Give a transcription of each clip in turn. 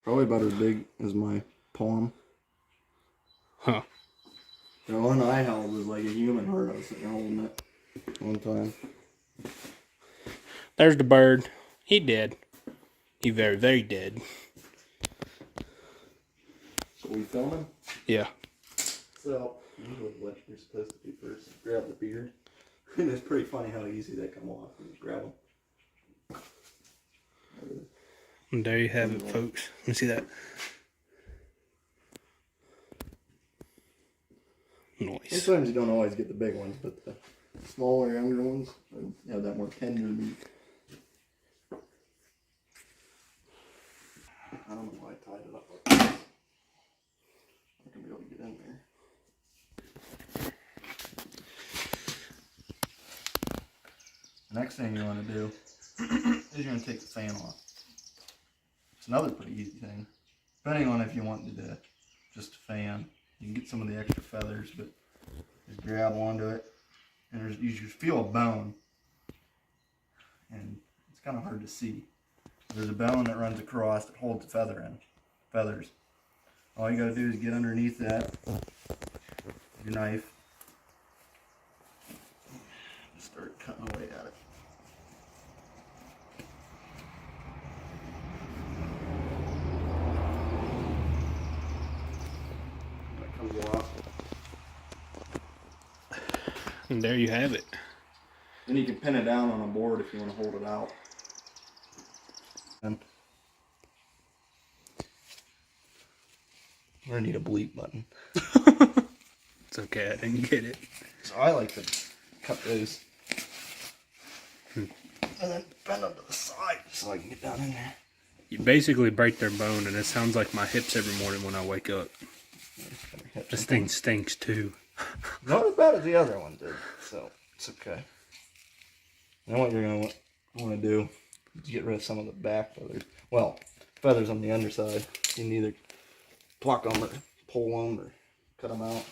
Probably about as big as my palm. Huh. The one I held was like a human heart. I was sitting there holding it one time. There's the bird. He dead. He very, very dead. So we filming? Yeah. So, usually what you're supposed to do first is grab the beard. And it's pretty funny how easy they come off. You just grab them. And there you have it, folks. Let me see that. Nice. Sometimes you don't always get the big ones, but the smaller, younger ones have that more tender meat. I don't know why I tied it up like this. I'm not going to be able to get in there. Next thing you want to do is you're going to take the fan off. It's another pretty easy thing. Depending on if you wanted to just fan, you can get some of the extra feathers, but just grab onto it. And you just feel a bone. And it's kind of hard to see. There's a bone that runs across that holds the feathers. All you got to do is get underneath that with your knife. Just start cutting away at it. That comes off. And there you have it. Then you can pin it down on a board if you want to hold it out. And I'm gonna need a bleep button. It's okay, I didn't get it. So I like to cut those and then bend them to the side so I can get down in there. You basically break their bone, and it sounds like my hips every morning when I wake up. This thing stinks too. Not as bad as the other one did, so it's okay. Now what you're gonna want to do is get rid of some of the back feathers. Well, feathers on the underside. You can either pluck them or pull them or cut them out.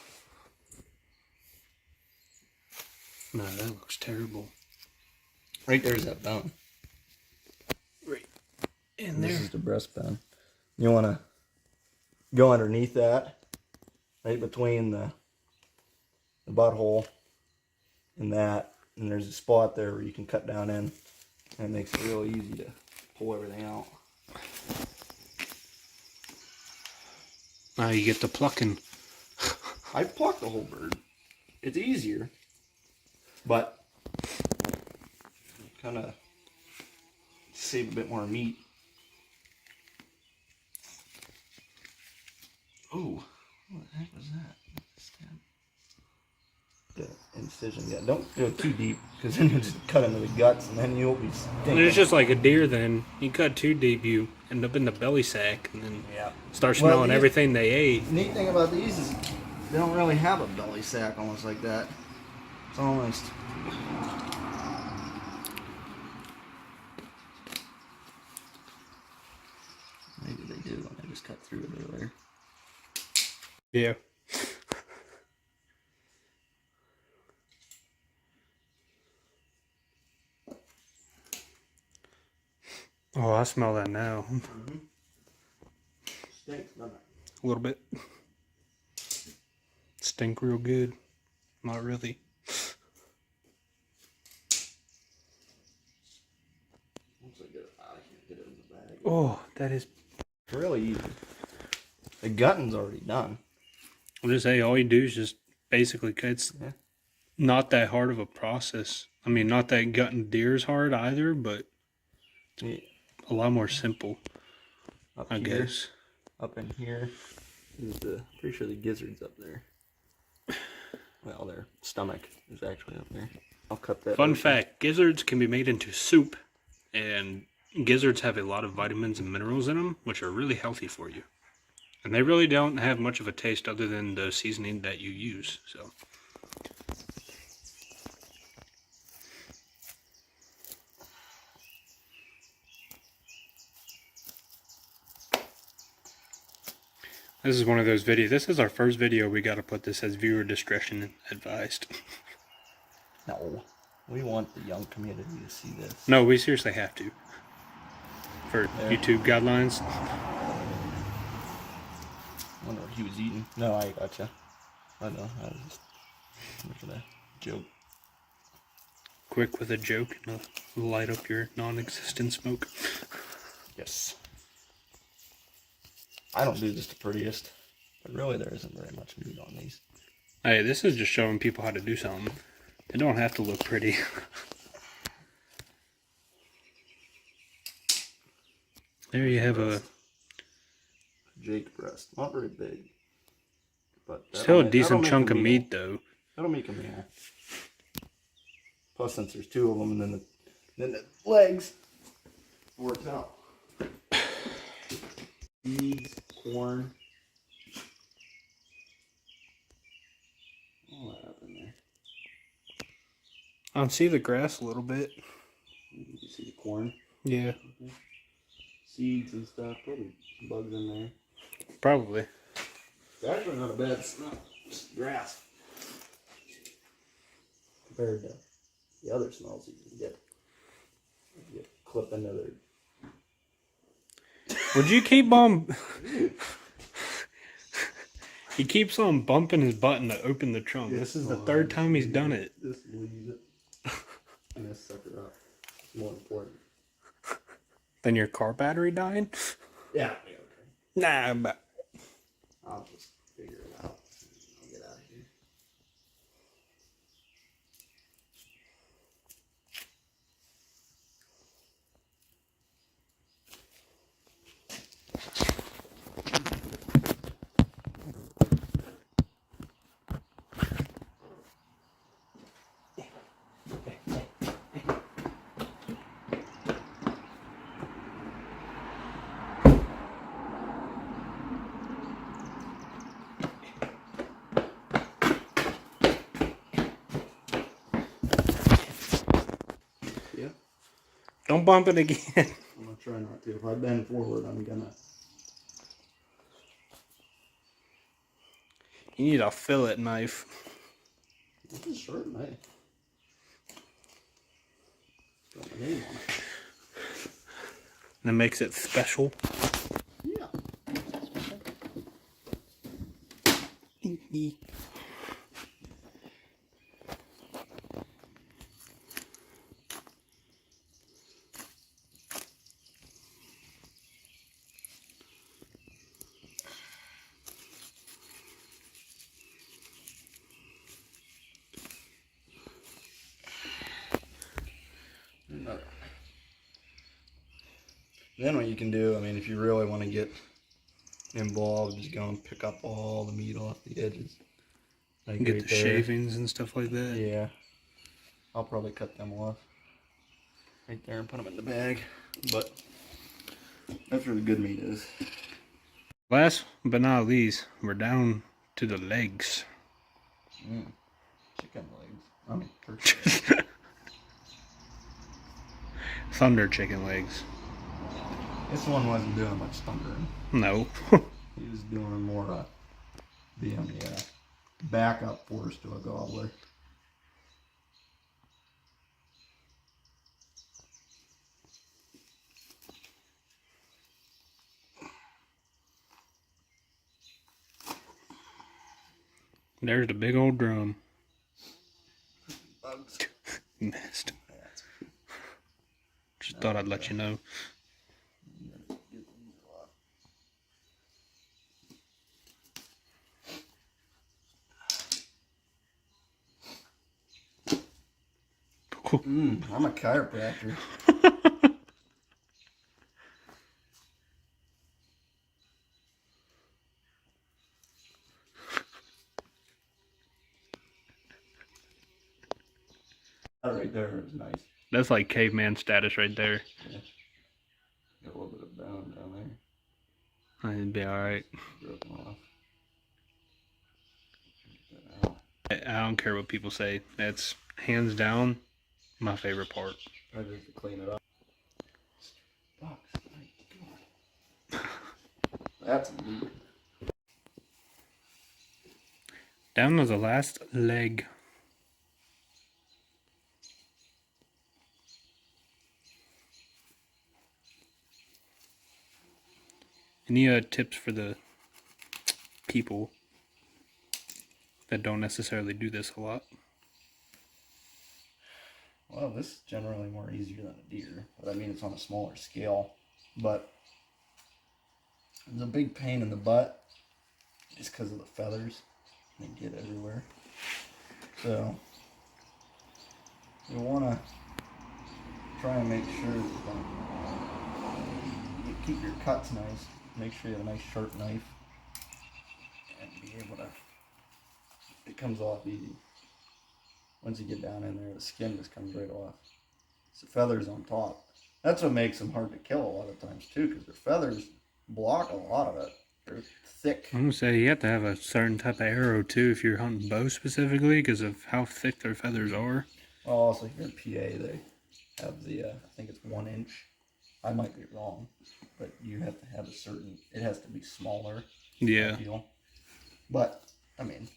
No, that looks terrible. Right there's that bone. Right in there. This is the breastbone. You want to go underneath that, right between the butthole and that, and there's a spot there where you can cut down in, and it makes it real easy to pull everything out. Now you get the plucking. I plucked the whole bird. It's easier, but kind of save a bit more meat. Oh, what the heck was that? The incision. Yeah, don't go too deep, because then you'll just cut into the guts, and then you'll be stinking. It's just like a deer. Then you cut too deep, you end up in the belly sack, and then start smelling everything they ate. The neat thing about these is they don't really have a belly sack almost like that. It's almost. Maybe they do when they just cut through it earlier. Yeah. Oh, I smell that now. Mm-hmm. Stinks, doesn't it? A little bit. Stink real good. Not really. Once I get it out, I can't get it in the bag. Oh, that is. It's really easy. The gutting's already done. I'll just say all you do is just basically cut. It's not that hard of a process. I mean, not that gutting deer is hard either, but it's a lot more simple. Up I here, guess. Up in here is pretty sure the gizzard's up there. Well, their stomach is actually up there. I'll cut that. Fun fact, gizzards can be made into soup, and gizzards have a lot of vitamins and minerals in them, which are really healthy for you. And they really don't have much of a taste other than the seasoning that you use, so. This is one of those videos. This is our first video. We got to put this as viewer discretion advised. No, we want the young community to see this. No, we seriously have to. For YouTube guidelines. he was eating. No, I gotcha. I know. I was just making a joke. Quick with a joke and light up your non-existent smoke. Yes. I don't do this the prettiest, but really there isn't very much meat on these. Hey, this is just showing people how to do something. It don't have to look pretty. There you have a Jake breast. Not very big, but still a that'll decent make chunk a of meal. meat though. That'll make a meal. Plus, since there's two of them, and then the legs works out. Seeds, corn. All that up in there. I can see the grass a little bit. You can see the corn. Yeah, Seeds and stuff. Probably bugs in there. probably. It's actually not a bad smell. Just grass. Compared to the other smells you can get. You clip into their... Would you keep on... He keeps on bumping his button to open the trunk. This is the third time he's done it. Just leave it. And this sucker up. It's more important. Then your car battery dying? Yeah. Okay. Nah, but... I'll just figure it out. I'll get out of here. Yeah. Don't bump it again. I'm gonna try not to. If I bend forward, I'm gonna... You need a fillet knife. This is sharp knife. Got my name on it. That makes it special. Yeah. Another. Then what you can do, I mean, if you really want to get involved, just go and pick up all the meat off the edges. Like Get right the there. shavings and stuff like that. Yeah. I'll probably cut them off right there and put them in the bag. But that's where the good meat is. Last but not least, we're down to the legs. Chicken legs. I mean, turkey. Thunder chicken legs. This one wasn't doing much thundering. No. He was doing more being the backup force to a gobbler. There's the big old drum. Bugs. Missed. Just thought I'd let you know. I'm a chiropractor. That right there is nice. That's like caveman status right there. Yeah. Got a little bit of bone down there. It'd be alright. Broken off. I don't care what people say. That's hands down my favorite part. I just to clean it up. Box. Come on. That's meat. Down to the last leg. Any tips for the people that don't necessarily do this a lot. Well, this is generally more easier than a deer, but I mean it's on a smaller scale. But it's a big pain in the butt just because of the feathers. They get everywhere. So you want to try and make sure that you keep your cuts nice. Make sure you have a nice sharp knife and be able to. It comes off easy. Once you get down in there, the skin just comes right off. It's the feathers on top. That's what makes them hard to kill a lot of times too, because their feathers block a lot of it. They're thick. I'm gonna say you have to have a certain type of arrow too if you're hunting bow specifically, because of how thick their feathers are. Well, also here in PA, they have the, I think it's 1 inch. I might be wrong, but you have to have a certain, it has to be smaller. Yeah. Deal. But, I mean,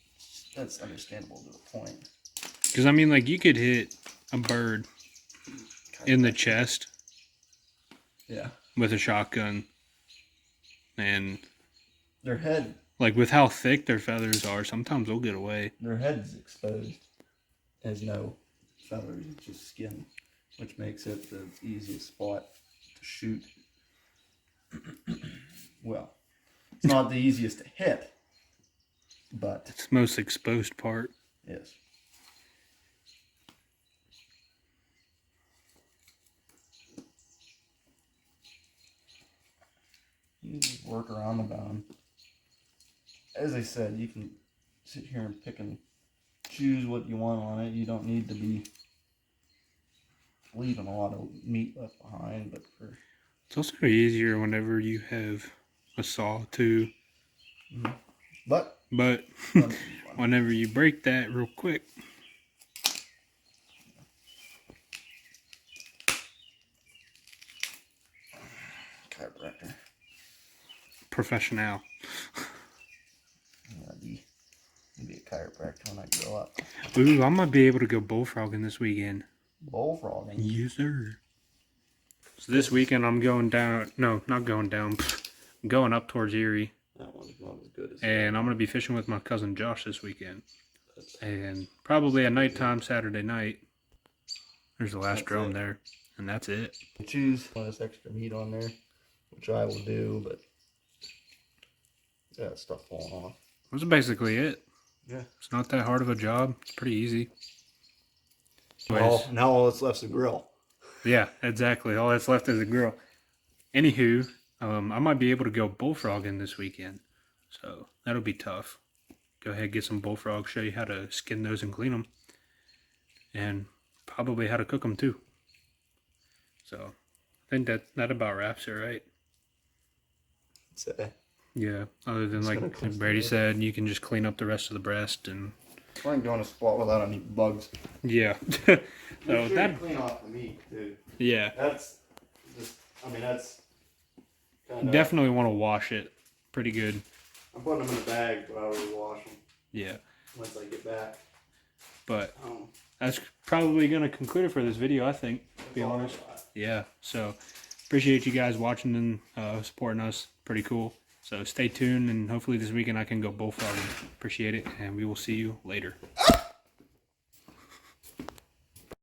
that's understandable to the point. Because, I mean, like, you could hit a bird in the chest Yeah. with a shotgun. And, Their head, like, with how thick their feathers are, sometimes they'll get away. their head's exposed. Has no feathers, it's just skin, which makes it the easiest spot to shoot. Well, it's not the easiest to hit, but It's the most exposed part. yes. You just work around the bone. As I said, you can sit here and pick and choose what you want on it. You don't need to be leaving a lot of meat left behind, but for It's also easier whenever you have a saw, too. but But fun. whenever you break that real quick, Chiropractor. professional. Be a chiropractor when I grow up. Ooh, I might be able to go bullfrogging this weekend. Bullfrogging. Yes, sir. So this weekend I'm going down. No, not going down. I'm going up towards Erie, That one's not as good as and I'm gonna be fishing with my cousin Josh this weekend. And probably at nighttime Saturday night. There's the last That's drone it. there, and that's it. choose this extra meat on there, which I will do, but yeah, stuff falling off. That's basically it. Yeah. It's not that hard of a job. It's pretty easy. Well, now all that's left is the grill. Yeah, exactly. All that's left is a grill. Anywho, I might be able to go bullfrogging this weekend, so that'll be tough. Go ahead, get some bullfrogs, show you how to skin those and clean them, and probably how to cook them too. So, I think that about wraps it, right? So, Yeah. Other than It's gonna like clean Brady it. said, you can just clean up the rest of the breast and try and go in a spot without any bugs. yeah. Make So sure that you clean off the meat, too. yeah, That's just, I mean, that's kind of. definitely want to wash it pretty good. I'm putting them in a bag, but I already wash them Yeah. once I get back. But that's probably going to conclude it for this video, I think, to be That's all I honest. got. Yeah, so appreciate you guys watching and supporting us. Pretty cool. So stay tuned, and hopefully this weekend I can go bullfrogging. Appreciate it, and we will see you later.